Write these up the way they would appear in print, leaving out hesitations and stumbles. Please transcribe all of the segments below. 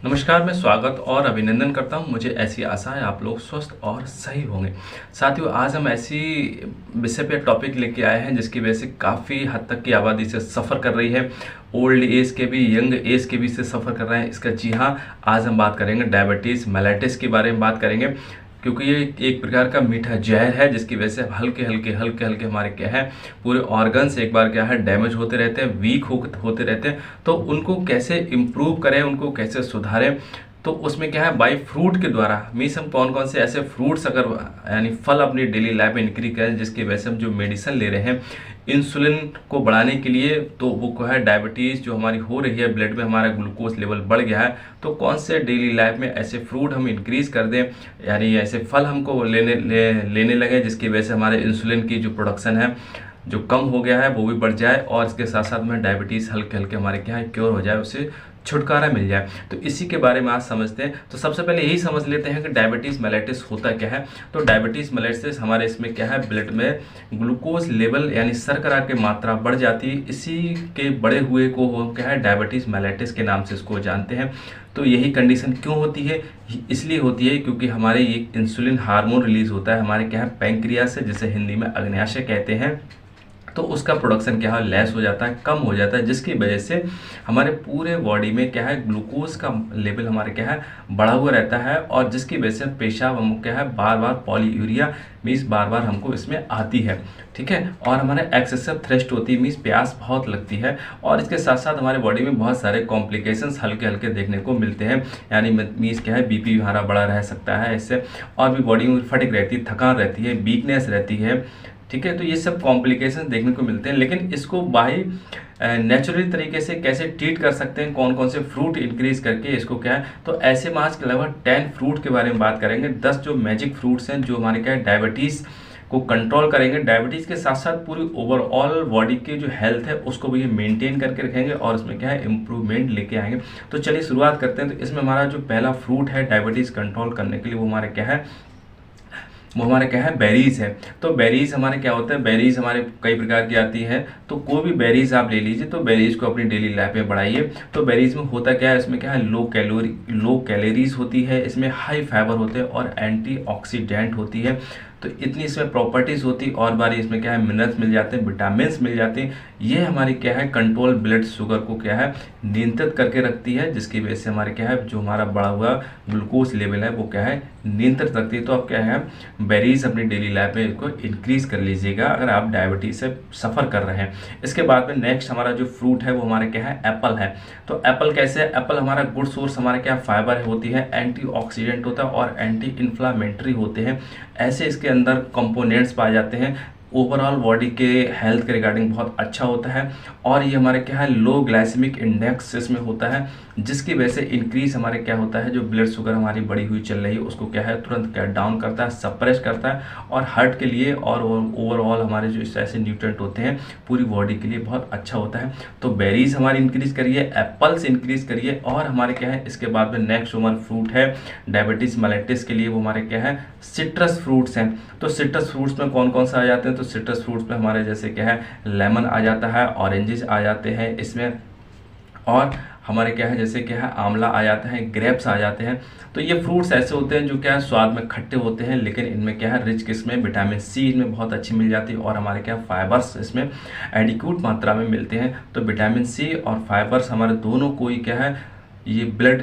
नमस्कार, मैं स्वागत और अभिनंदन करता हूं। मुझे ऐसी आशा है आप लोग स्वस्थ और सही होंगे। साथियों, आज हम ऐसी विषय पे टॉपिक लेके आए हैं जिसकी वजह से काफ़ी हद तक की आबादी से सफ़र कर रही है। ओल्ड एज के भी, यंग एज के भी से सफ़र कर रहे हैं। इसका जी हाँ, आज हम बात करेंगे डायबिटीज़ मेलाइटिस के बारे में बात करेंगे, क्योंकि ये एक प्रकार का मीठा जहर है जिसकी वजह से हल्के हल्के हमारे क्या है, पूरे ऑर्गन्स एक बार क्या है डैमेज होते रहते हैं, वीक होते रहते हैं। तो उनको कैसे इम्प्रूव करें, उनको कैसे सुधारें, तो उसमें क्या है, बाई फ्रूट के द्वारा मीन्स हम कौन कौन से ऐसे फ्रूट्स अगर यानी फल अपनी डेली लाइफ में इंक्रीज करें जिसकी वजह से हम जो मेडिसिन ले रहे हैं इंसुलिन को बढ़ाने के लिए, तो वो क्या है डायबिटीज़ जो हमारी हो रही है, ब्लड में हमारा ग्लूकोज लेवल बढ़ गया है, तो कौन से डेली लाइफ में ऐसे फ्रूट हम इंक्रीज कर दें, यानी ऐसे फल हमको लेने लगे जिसकी वजह से हमारे इंसुलिन की जो प्रोडक्शन है जो कम हो गया है वो भी बढ़ जाए, और इसके साथ साथ में डायबिटीज़ हल्के हल्के हमारे क्या है क्योर हो जाए, उससे छुटकारा मिल जाए। तो इसी के बारे में आज समझते हैं। तो सबसे पहले यही समझ लेते हैं कि डायबिटीज़ मेलाइटिस होता क्या है। तो डायबिटीज़ मेलाइटिस हमारे इसमें क्या है, ब्लड में ग्लूकोज लेवल यानी शर्करा की मात्रा बढ़ जाती है। इसी के बढ़े हुए को हो क्या है डायबिटीज़ मेलाइटिस के नाम से इसको जानते हैं। तो यही कंडीशन क्यों होती है, इसलिए होती है क्योंकि हमारे ये इंसुलिन हार्मोन रिलीज होता है हमारे क्या है पैंक्रियास से, जिसे हिंदी में अग्न्याशय कहते हैं। तो उसका प्रोडक्शन क्या है लेस हो जाता है, कम हो जाता है, जिसकी वजह से हमारे पूरे बॉडी में क्या है ग्लूकोज का लेवल हमारे क्या है बढ़ा हुआ रहता है, और जिसकी वजह से पेशाब हम क्या है बार बार पॉलीयूरिया मीन्स बार बार हमको इसमें आती है, ठीक है। और हमारे एक्सेसिव थ्रस्ट होती है मीन्स प्यास बहुत लगती है, और इसके साथ साथ हमारे बॉडी में बहुत सारे कॉम्प्लिकेशंस हल्के हल्के देखने को मिलते हैं, यानी मीन्स क्या है बीपी हमारा बढ़ा रह सकता है इससे, और भी बॉडी में फटिग रहती है, थकान रहती है, वीकनेस रहती है, ठीक है। तो ये सब कॉम्प्लिकेशन देखने को मिलते हैं, लेकिन इसको बाई नेचुरली तरीके से कैसे ट्रीट कर सकते हैं, कौन कौन से फ्रूट इंक्रीज करके इसको क्या है, तो ऐसे में आज के लगभग 10 फ्रूट के बारे में बात करेंगे। 10 जो मैजिक फ्रूट्स हैं जो हमारे क्या है डायबिटीज़ को कंट्रोल करेंगे, डायबिटीज़ के साथ साथ पूरी ओवरऑल बॉडी की जो हेल्थ है उसको भी ये मेंटेन करके रखेंगे, और उसमें क्या है इम्प्रूवमेंट लेके आएंगे। तो चलिए शुरुआत करते हैं। तो इसमें हमारा जो पहला फ्रूट है डायबिटीज़ कंट्रोल करने के लिए, वो हमारा क्या है, वो हमारे क्या है बेरीज है। तो बेरीज हमारे क्या होता है, बेरीज हमारे कई प्रकार की आती है, तो कोई भी बेरीज आप ले लीजिए, तो बेरीज को अपनी डेली लाइफ में बढ़ाइए। तो बेरीज में होता क्या है, इसमें क्या है लो कैलोरीज होती है, इसमें हाई फाइबर होते हैं और एंटीऑक्सीडेंट होती है। तो इतनी इसमें प्रॉपर्टीज़ होती, और बारी इसमें क्या है मिनरल्स मिल जाते हैं, विटामिन्स मिल जाते हैं। ये हमारी क्या है कंट्रोल ब्लड शुगर को क्या है नियंत्रित करके रखती है, जिसकी वजह से हमारे क्या है जो हमारा बढ़ा हुआ ग्लूकोज लेवल है वो क्या है नियंत्रित रखती है। तो आप क्या है बेरीज अपनी डेली लाइफ में इसको इंक्रीज कर लीजिएगा अगर आप डायबिटीज से सफ़र कर रहे हैं। इसके बाद में नेक्स्ट हमारा जो फ्रूट है वो हमारे क्या है एप्पल है। तो एप्पल कैसे है, एप्पल हमारा गुड सोर्स हमारे क्या फाइबर होती है, एंटीऑक्सीडेंट होता है और एंटी इन्फ्लामेटरी होते हैं। ऐसे इसके अंदर कंपोनेंट्स पाए जाते हैं, ओवरऑल बॉडी के हेल्थ के रिगार्डिंग बहुत अच्छा होता है, और ये हमारे क्या है लो ग्लाइसेमिक इंडेक्स इसमें होता है, जिसकी वजह से इंक्रीज हमारे क्या होता है जो ब्लड शुगर हमारी बढ़ी हुई चल रही है उसको क्या है तुरंत क्या डाउन करता है, सप्रेस करता है, और हार्ट के लिए और ओवरऑल हमारे जो ऐसे न्यूट्रिएंट होते हैं पूरी बॉडी के लिए बहुत अच्छा होता है। तो बेरीज हमारी इंक्रीज करिए, एप्पल्स इंक्रीज करिए, और हमारे क्या है इसके बाद में नेक्स्ट हमारा फ्रूट है डायबिटीज मेलाइटिस के लिए, वो हमारे क्या है सिट्रस फ्रूट्स हैं। तो सिट्रस फ्रूट्स में कौन कौन सा आ जाते हैं, तो सिट्रस फ्रूट्स में हमारे जैसे क्या है लेमन आ जाता है, ऑरेंजेस आ जाते हैं इसमें, और हमारे क्या है जैसे क्या है आंवला आ जाता है, ग्रेप्स आ जाते हैं। तो ये फ्रूट्स ऐसे होते हैं जो क्या है स्वाद में खट्टे होते हैं, लेकिन इनमें क्या है रिच किस्में विटामिन सी इनमें बहुत अच्छी मिल जाती है, और हमारे क्या फाइबर्स इसमें एडिक्यूट मात्रा में मिलते हैं। तो विटामिन सी और फाइबर्स हमारे दोनों को ही क्या है ये ब्लड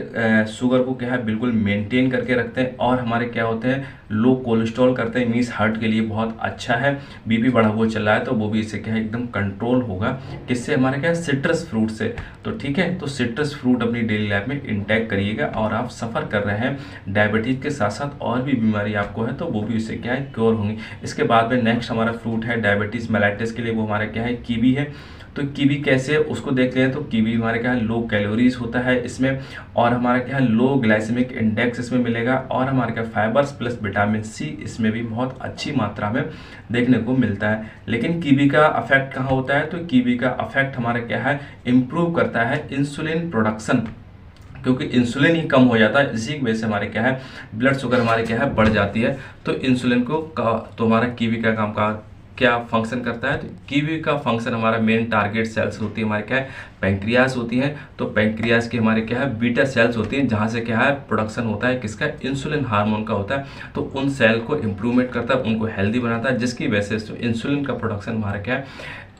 शुगर को क्या है बिल्कुल मेंटेन करके रखते हैं, और हमारे क्या होते हैं लो कोलेस्ट्रॉल करते हैं, मीन्स हार्ट के लिए बहुत अच्छा है। बीपी बढ़ा हुआ चल रहा है तो वो भी इससे क्या है एकदम कंट्रोल होगा, किससे हमारे क्या है सिट्रस फ्रूट से। तो ठीक है, तो सिट्रस फ्रूट अपनी डेली लाइफ में इंटेक करिएगा, और आप सफ़र कर रहे हैं डायबिटीज़ के साथ साथ और भी बीमारी आपको है तो वो भी इससे क्या है क्योर होंगी। इसके बाद में नेक्स्ट हमारा फ्रूट है डायबिटीज़ मेलाइटिस के लिए, वो हमारा क्या है कीवी है। तो कीवी कैसे है उसको देख लें। तो कीवी हमारे क्या है लो कैलोरीज होता है इसमें, और हमारा क्या है लो ग्लाइसेमिक इंडेक्स इसमें मिलेगा, और हमारे क्या फाइबर्स प्लस विटामिन सी इसमें भी बहुत अच्छी मात्रा में देखने को मिलता है। लेकिन कीवी का अफेक्ट कहाँ होता है, तो कीवी का अफेक्ट हमारा क्या है इम्प्रूव करता है इंसुलिन प्रोडक्शन, क्योंकि इंसुलिन ही कम हो जाता है, इसी की वजह से हमारे क्या है ब्लड शुगर हमारे क्या है बढ़ जाती है। तो इंसुलिन को तो हमारा कीवी का काम का क्या फंक्शन करता है, तो कीवी का फंक्शन हमारा मेन टारगेट सेल्स होती है हमारे क्या है पैंक्रियास होती हैं। तो पैंक्रियास की हमारे क्या है बीटा सेल्स होती हैं, जहाँ से क्या है प्रोडक्शन होता है किसका, इंसुलिन हार्मोन का होता है। तो उन सेल को इम्प्रूवमेंट करता है, उनको हेल्दी बनाता है, जिसकी वजह से इंसुलिन का प्रोडक्शन हमारा क्या है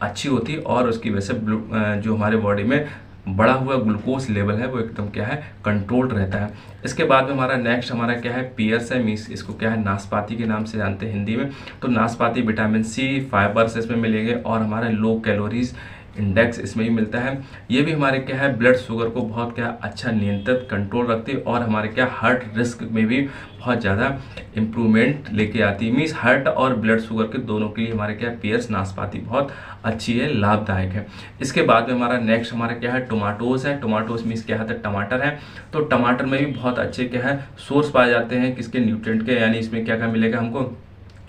अच्छी होती है, और उसकी वजह से जो हमारे बॉडी में बढ़ा हुआ ग्लूकोज लेवल है वो एकदम क्या है कंट्रोल्ड रहता है। इसके बाद में हमारा नेक्स्ट हमारा क्या है पियर्स है, मीन्स इसको क्या है नाशपाती के नाम से जानते हैं हिंदी में। तो नाशपाती विटामिन सी, फाइबर्स इसमें मिलेंगे, और हमारे लो कैलोरीज इंडेक्स इसमें ही मिलता है। ये भी हमारे क्या है ब्लड शुगर को बहुत क्या अच्छा नियंत्रित कंट्रोल रखती है, और हमारे क्या हार्ट रिस्क में भी बहुत ज़्यादा इम्प्रूवमेंट लेके आती है। मीन्स हार्ट और ब्लड शुगर के दोनों के लिए हमारे क्या पियर्स नाशपाती बहुत अच्छी है, लाभदायक है। इसके बाद में हमारा नेक्स्ट हमारा क्या है टोमाटोज है। टोमाटोज मीन्स क्या है टमाटर है। तो टमाटर में भी बहुत अच्छे क्या है सोर्स पाए जाते हैं किसके, न्यूट्रिएंट के, यानी इसमें क्या क्या मिलेगा हमको,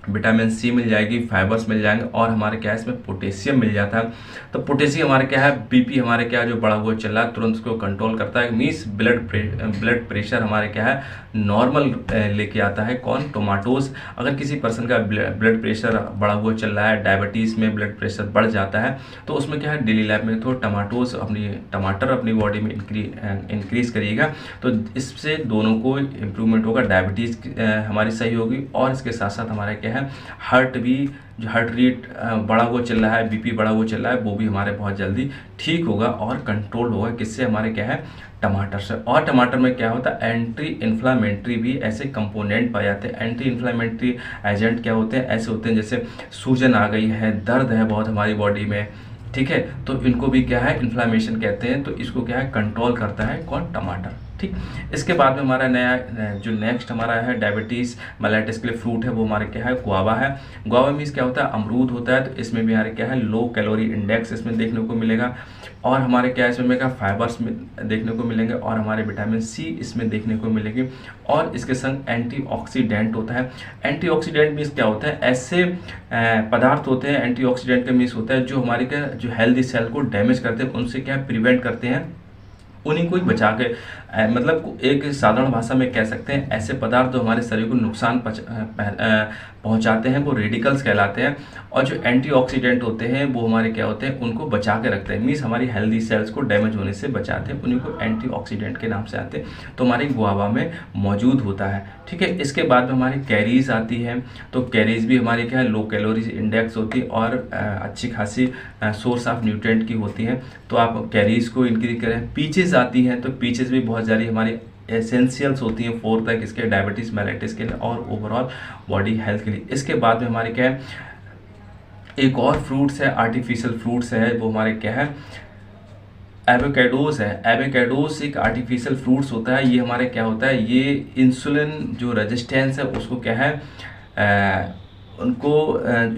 विटामिन सी मिल जाएगी, फाइबर्स मिल जाएंगे, और हमारे क्या है इसमें पोटेशियम मिल जाता है। तो पोटेशियम हमारे क्या है बीपी हमारे क्या है जो बढ़ा हुआ चल रहा है तुरंत उसको कंट्रोल करता है। मीन्स ब्लड प्रेशर हमारे क्या है नॉर्मल लेके आता है कौन, टोमाटोज। अगर किसी पर्सन का ब्लड प्रेशर बढ़ा हुआ चल रहा है, डायबिटीज़ में ब्लड प्रेशर बढ़ जाता है, तो उसमें क्या है डेली लाइफ में थोड़ा टमाटर अपनी बॉडी में इंक्रीज करिएगा, तो इससे दोनों को इम्प्रूवमेंट होगा, डायबिटीज़ हमारी सही होगी, और इसके साथ साथ हमारा क्या है हार्ट भी, जो हार्ट रेट बढ़ा हुआ चल रहा है, बीपी बढ़ा हुआ चल रहा है, वो भी हमारे बहुत जल्दी ठीक होगा और कंट्रोल होगा। किससे, हमारे क्या है टमाटर से। और टमाटर में क्या होता है एंटी इन्फ्लामेटरी भी ऐसे कंपोनेंट पाए जाते हैं। एंटी इन्फ्लामेटरी एजेंट क्या होते हैं, ऐसे होते हैं जैसे सूजन आ गई है, दर्द है बहुत हमारी बॉडी में, ठीक है, तो इनको भी क्या है इन्फ्लामेशन कहते हैं। तो इसको क्या है कंट्रोल करता है कौन, टमाटर, ठीक। इसके बाद में हमारा नया जो नेक्स्ट हमारा है डायबिटीज़ मेलाइटिस के लिए फ्रूट है, वो हमारे क्या है गुआवा है। गुआवा मीन्स क्या होता है अमरूद होता है। तो इसमें भी हमारे क्या है लो कैलोरी इंडेक्स इसमें देखने को मिलेगा, और हमारे क्या है इसमें मिलेगा फाइबर्स देखने को मिलेंगे, और हमारे विटामिन सी इसमें देखने को मिलेंगे, और इसके संग एंटीऑक्सीडेंट होता है। एंटीऑक्सीडेंट मीन्स क्या होता है, ऐसे पदार्थ होते हैं एंटीऑक्सीडेंट का मीन्स होता है जो हमारे क्या जो हेल्दी सेल को डैमेज करते हैं, उनसे क्या प्रिवेंट करते हैं, उन्हीं को ही बचा के, मतलब एक साधारण भाषा में कह सकते हैं ऐसे पदार्थ जो हमारे शरीर को नुकसान पहुंचाते हैं वो रेडिकल्स कहलाते हैं, और जो एंटीऑक्सीडेंट होते हैं वो हमारे क्या होते हैं उनको बचा के रखते हैं। मीन्स हमारी हेल्दी सेल्स को डैमेज होने से बचाते हैं, उन्हीं को एंटीऑक्सीडेंट के नाम से आते हैं। तो हमारी गुआवा में मौजूद होता है, ठीक है। इसके बाद में हमारी कैरीज आती है। तो कैरीज भी हमारी क्या है लो कैलोरीज इंडेक्स होती है, और अच्छी खासी सोर्स ऑफ न्यूट्रिएंट की होती हैं। तो आप कैरीज को इंक्रीज करें। पीचेस आती हैं, तो पीचेस भी बहुत सारी हमारी एसेंशियल्स होती हैं फोर्थ तक इसके डायबिटीज़ मेलाइटिस के लिए और ओवरऑल बॉडी हेल्थ के लिए। इसके बाद में हमारे क्या है एक और फ्रूट्स है, आर्टिफिशियल फ्रूट्स है, वो हमारे क्या है एवोकेडोस है। एवोकेडोस एक आर्टिफिशियल फ्रूट्स होता है। ये हमारे क्या होता है, ये इंसुलिन जो रेजिस्टेंस है उसको क्या है उनको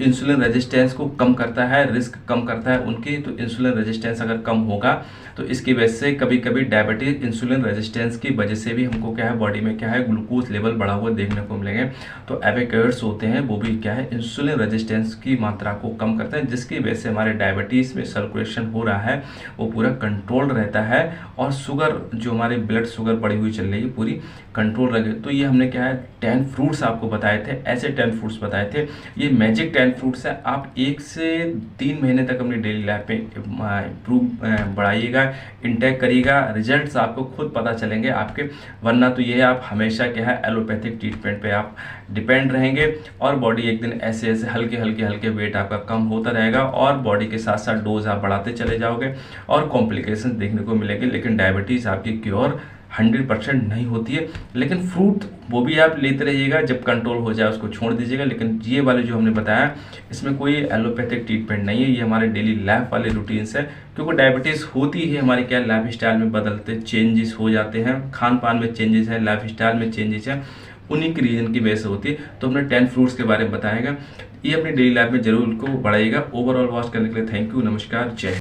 इंसुलिन रेजिस्टेंस को कम करता है, रिस्क कम करता है उनकी। तो इंसुलिन रेजिस्टेंस अगर कम होगा तो इसकी वजह से कभी कभी डायबिटीज इंसुलिन रेजिस्टेंस की वजह से भी हमको क्या है बॉडी में क्या है ग्लूकोज लेवल बढ़ा हुआ देखने को मिलेंगे। तो एवोकेडोस होते हैं वो भी क्या है इंसुलिन रेजिस्टेंस की मात्रा को कम करते हैं, जिसकी वजह से हमारे डायबिटीज़ में सर्कुलेशन हो रहा है वो पूरा कंट्रोल रहता है, और शुगर जो हमारी ब्लड शुगर बढ़ी हुई चल रही है पूरी कंट्रोल रहे। तो ये हमने क्या है 10 फ्रूट्स आपको बताए थे, ऐसे 10 फ्रूट्स बताए थे। ये मैजिक 10 फ्रूट्स है। आप 1 से 3 महीने तक अपनी डेली लाइफ में इम्प्रूव बढ़ाइएगा, इंटेक करिएगा, रिजल्ट्स आपको खुद पता चलेंगे आपके। वरना तो ये है आप हमेशा क्या है एलोपैथिक ट्रीटमेंट पे आप डिपेंड रहेंगे, और बॉडी एक दिन ऐसे ऐसे हल्के वेट आपका कम होता रहेगा, और बॉडी के साथ साथ डोज आप बढ़ाते चले जाओगे, और कॉम्प्लिकेशन देखने को मिलेंगे। लेकिन डायबिटीज़ आपकी क्योर 100% नहीं होती है। लेकिन फ्रूट वो भी आप लेते रहिएगा, जब कंट्रोल हो जाए उसको छोड़ दीजिएगा। लेकिन ये वाले जो हमने बताया इसमें कोई एलोपैथिक ट्रीटमेंट नहीं है, ये हमारे डेली लाइफ वाले रूटीन्स है। क्योंकि डायबिटीज़ होती है हमारे क्या लाइफ स्टाइल में बदलते चेंजेस हो जाते हैं, खान पान में चेंजेस है, लाइफ स्टाइल में चेंजेस है, उन्हीं की रीजन की वजह से होती है। तो हमने 10 फ्रूट्स के बारे में बताएगा, ये अपनी डेली लाइफ में जरूर इनको बढ़ाइएगा। ओवरऑल वॉच करने के लिए थैंक यू, नमस्कार, जय।